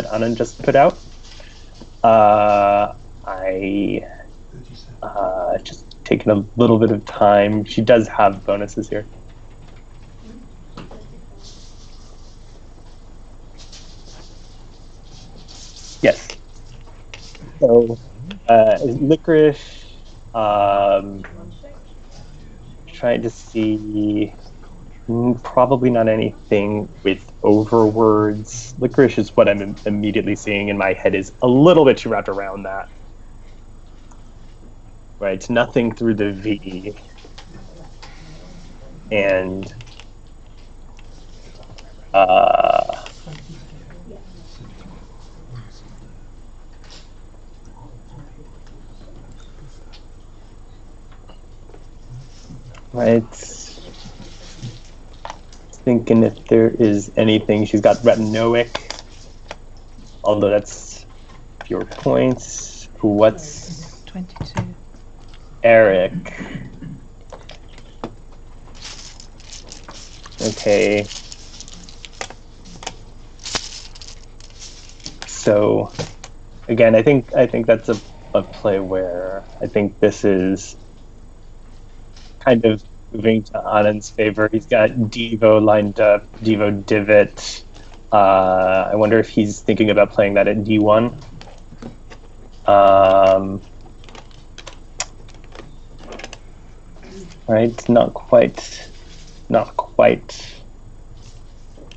that Anand just put out. I just taking a little bit of time. She does have bonuses here. Yes. So, licorice, trying to see, probably not anything with overwords. Licorice is what I'm immediately seeing in my head is a little bit wrapped around that. Right, nothing through the V. And right, thinking if there is anything. She's got retinoic, although that's your points. What's 22? Eric? Okay. So again, I think that's a play where I think this is kind of moving to Anand's favor. He's got Devo lined up, Devo Divot. I wonder if he's thinking about playing that at D1. Right, not quite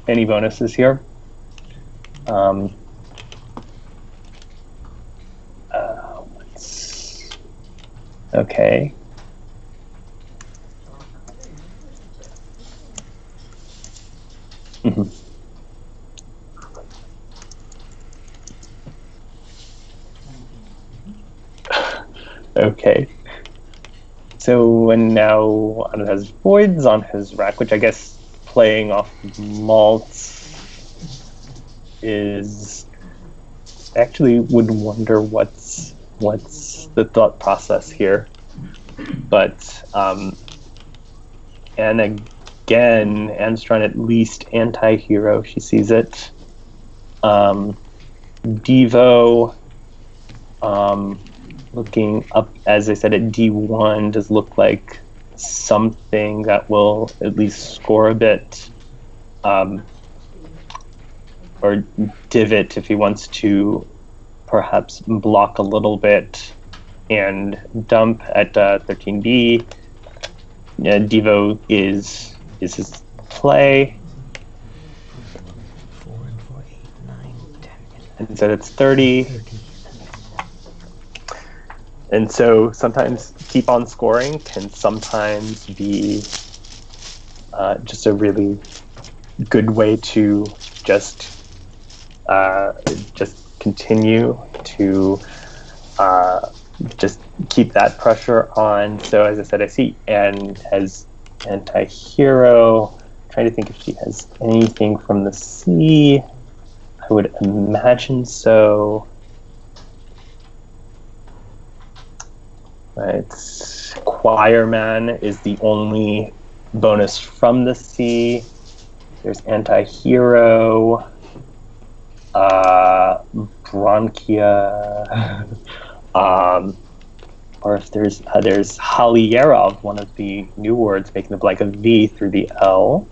any bonuses here. Okay. Okay. So, and now Anand has voids on his rack, which I guess playing off malts is actually would wonder what's the thought process here. But and again, Anne's trying to at least anti-hero. She sees it. Devo, looking up, as I said, at D1 does look like something that will at least score a bit. Or divot if he wants to perhaps block a little bit and dump at 13B. Devo is his play. 4 and 4, 8, 9, 10, 11. And so it's 30. And so sometimes keep on scoring can sometimes be just a really good way to just continue to just keep that pressure on. So as I said, I see Anne has anti-hero. Trying to think if she has anything from the C. I would imagine so. Right. Choirman is the only bonus from the C. There's anti-hero. Bronchia. Or if there's Halierov, one of the new words, making the like a V through the L.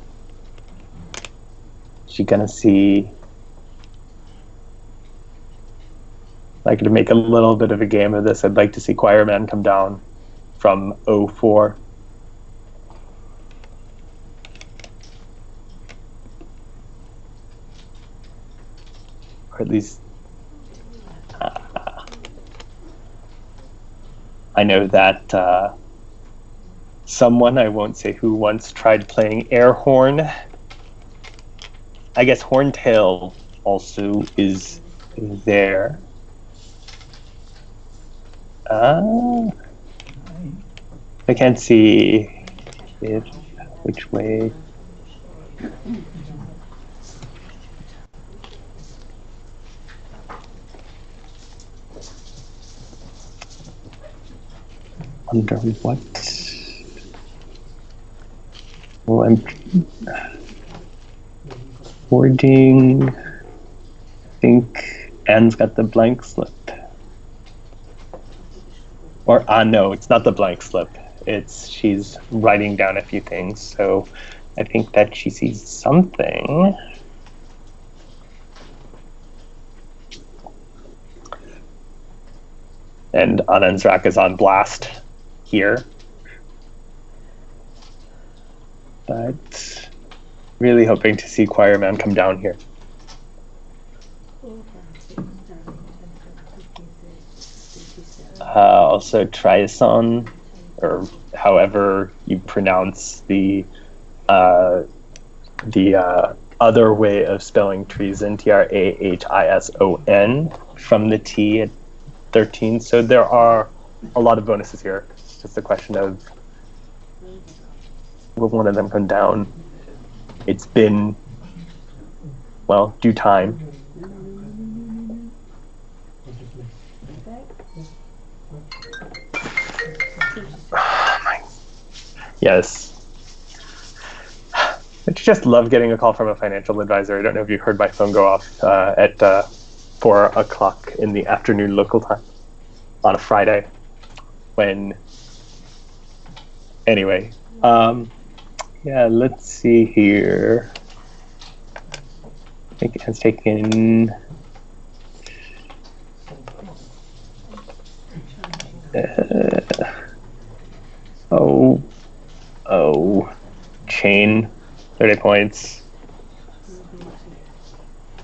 She's gonna see. Like to make a little bit of a game of this, I'd like to see Choirman come down from 04. Or at least I know that someone, I won't say who, once tried playing air horn. I guess Horntail also is there. I can't see which way. Under what? Well, I'm boarding. I think Anne's got the blank slip. Or, no, it's not the blank slip. She's writing down a few things, so I think that she sees something. And Anand's rack is on blast here. But really hoping to see Choirman come down here. Also Triason, or however you pronounce the other way of spelling treason, Trahison, from the T at 13. So there are a lot of bonuses here. It's just a question of will one of them come down. It's been, well, due time. Yes. I just love getting a call from a financial advisor. I don't know if you heard my phone go off at 4 o'clock in the afternoon local time on a Friday. Anyway, yeah, let's see here. I think it's taken. Chain, 30 points.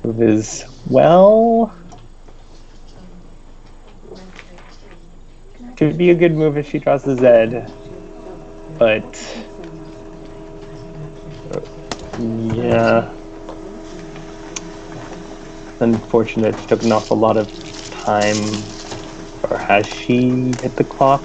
Move is, well, could be a good move if she draws the Z, but yeah, unfortunate. It took an awful lot of time. Or has she hit the clock?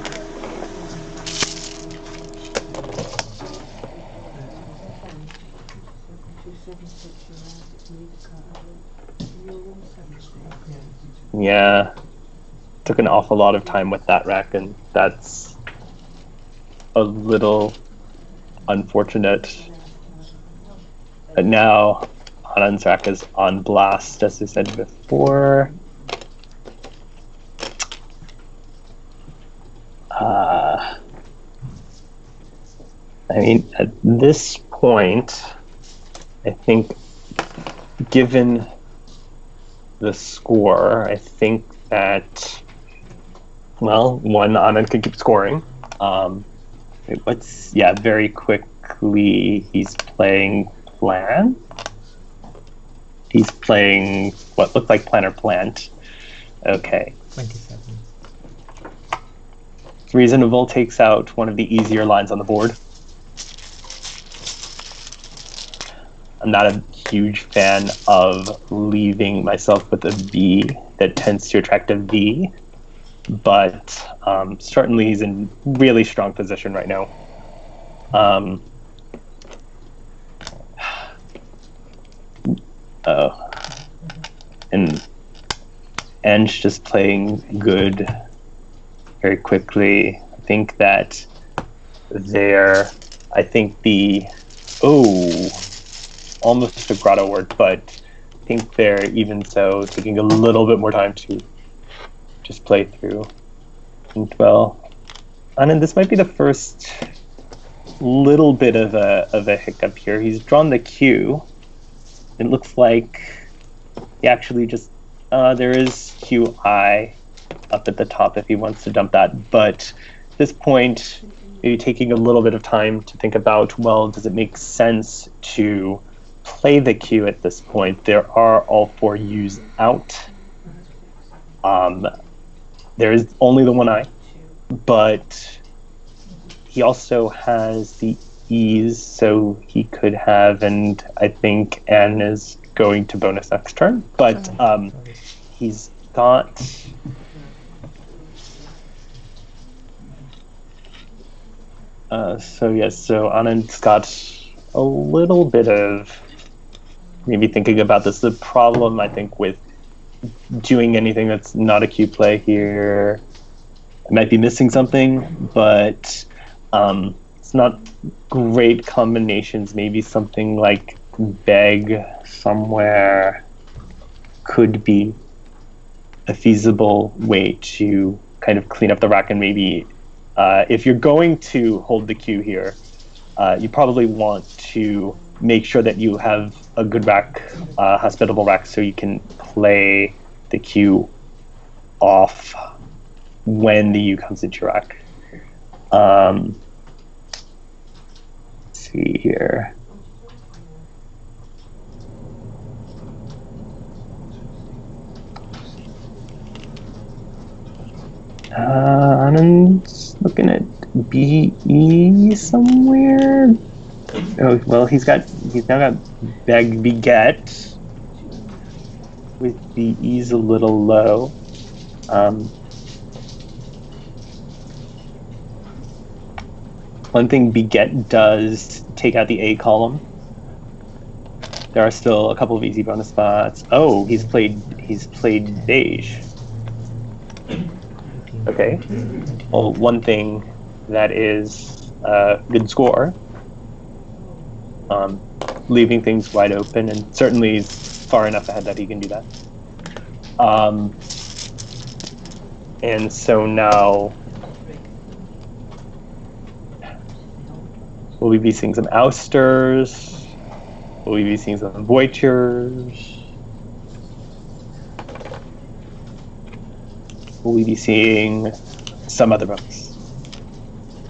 Yeah, took an awful lot of time with that rack, and that's a little unfortunate. But now Anand's rack is on blast, as I said before. I mean, at this point, I think, given the score, I think that, well, Anand can keep scoring. Very quickly, he's playing plan. He's playing what looked like plan or plant. Okay. 27. Reasonable takes out one of the easier lines on the board. I'm not a huge fan of leaving myself with a V that tends to attract a V, but certainly he's in really strong position right now. And Ench just playing good very quickly. I think that almost a grotto word, but I think they're even so taking a little bit more time to just play through. And well, Anand, this might be the first little bit of a hiccup here. He's drawn the Q. It looks like he actually just there is QI up at the top if he wants to dump that, but at this point, maybe taking a little bit of time to think about, well, does it make sense to play the Q at this point? There are all 4 U's out. There is only the one I, but he also has the E's, so he could have, and I think Anne is going to bonus next turn, but he's got... so Anand's got a little bit of maybe thinking about this. The problem, I think, with doing anything that's not a Q play here, I might be missing something, but it's not great combinations. Maybe something like beg somewhere could be a feasible way to kind of clean up the rack, and maybe if you're going to hold the Q here, you probably want to make sure that you have a good rack, hospitable rack, so you can play the Q off when the U comes into your rack. Let's see here. Anand's looking at BE somewhere. Oh well, he's now got Beg Beget with BE's a little low. One thing Beget does take out the A column. There are still a couple of easy bonus spots. Oh, he's played beige. Okay. Well, one thing that is a good score. Leaving things wide open, and certainly is far enough ahead that he can do that. And so now will we be seeing some ousters? Will we be seeing some voitures? Will we be seeing some other books?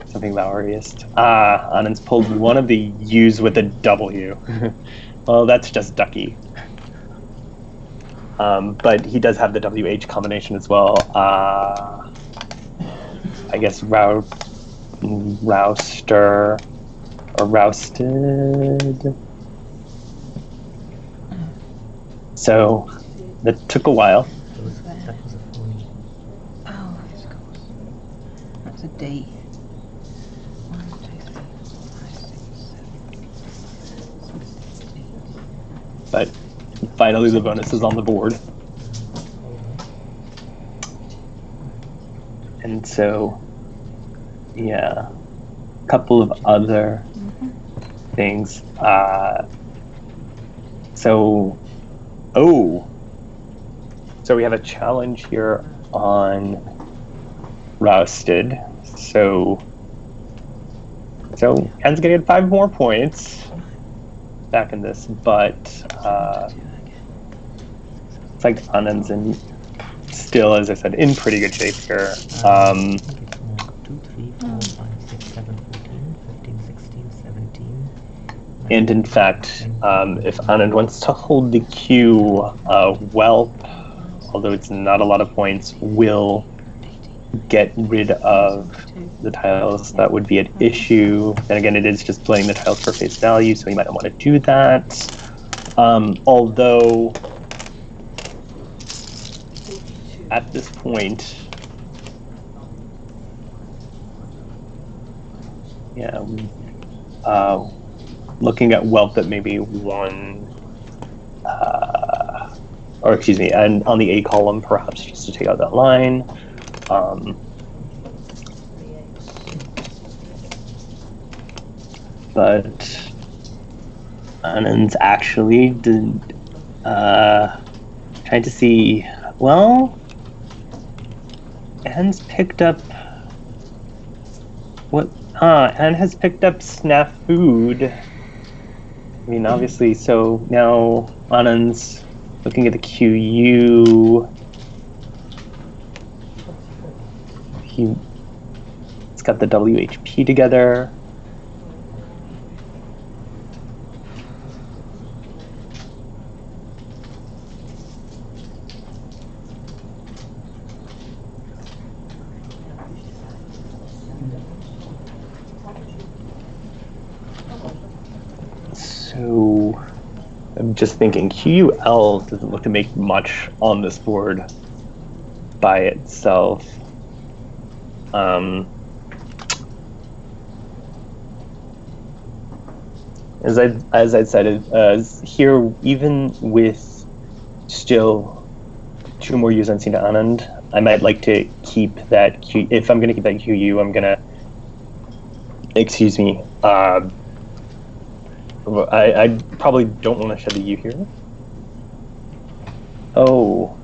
Something Lowryist. Anand's pulled one of the U's with a W. Well, that's just ducky. But he does have the WH combination as well. I guess Rouster or Rousted. So that took a while. That was a phony. Oh, of course. That's a D. 1, 2, 3, 4, 5, 6, 7, 8. But finally the bonus is on the board. And so, yeah, a couple of other things. So we have a challenge here on Rousted. So Ken's gonna get 5 more points back in this, but it's like Anand's in still, as I said, in pretty good shape here. 2, 3, 4, 5, 6, 7, 14, 15, 16, 17. And in fact, if Anand wants to hold the Q, Whelp, although it's not a lot of points, will get rid of the tiles that would be at issue. And again, it is just playing the tiles for face value, so you might not want to do that. Although, at this point, yeah, looking at Whelp at maybe one, or excuse me, and on the A column, perhaps just to take out that line. But Anand's actually trying to see, well, Anne's picked up what? Anne has picked up Snafood. I mean, obviously, so now Anand's looking at the QU. He's got the WHP together. So I'm just thinking QUL doesn't look to make much on this board by itself. As I said, here, even with still 2 more U's on Sina Anand, I might like to keep that Q. If I'm going to keep that QU, I'm going to, excuse me, I probably don't want to shed the U here. Oh,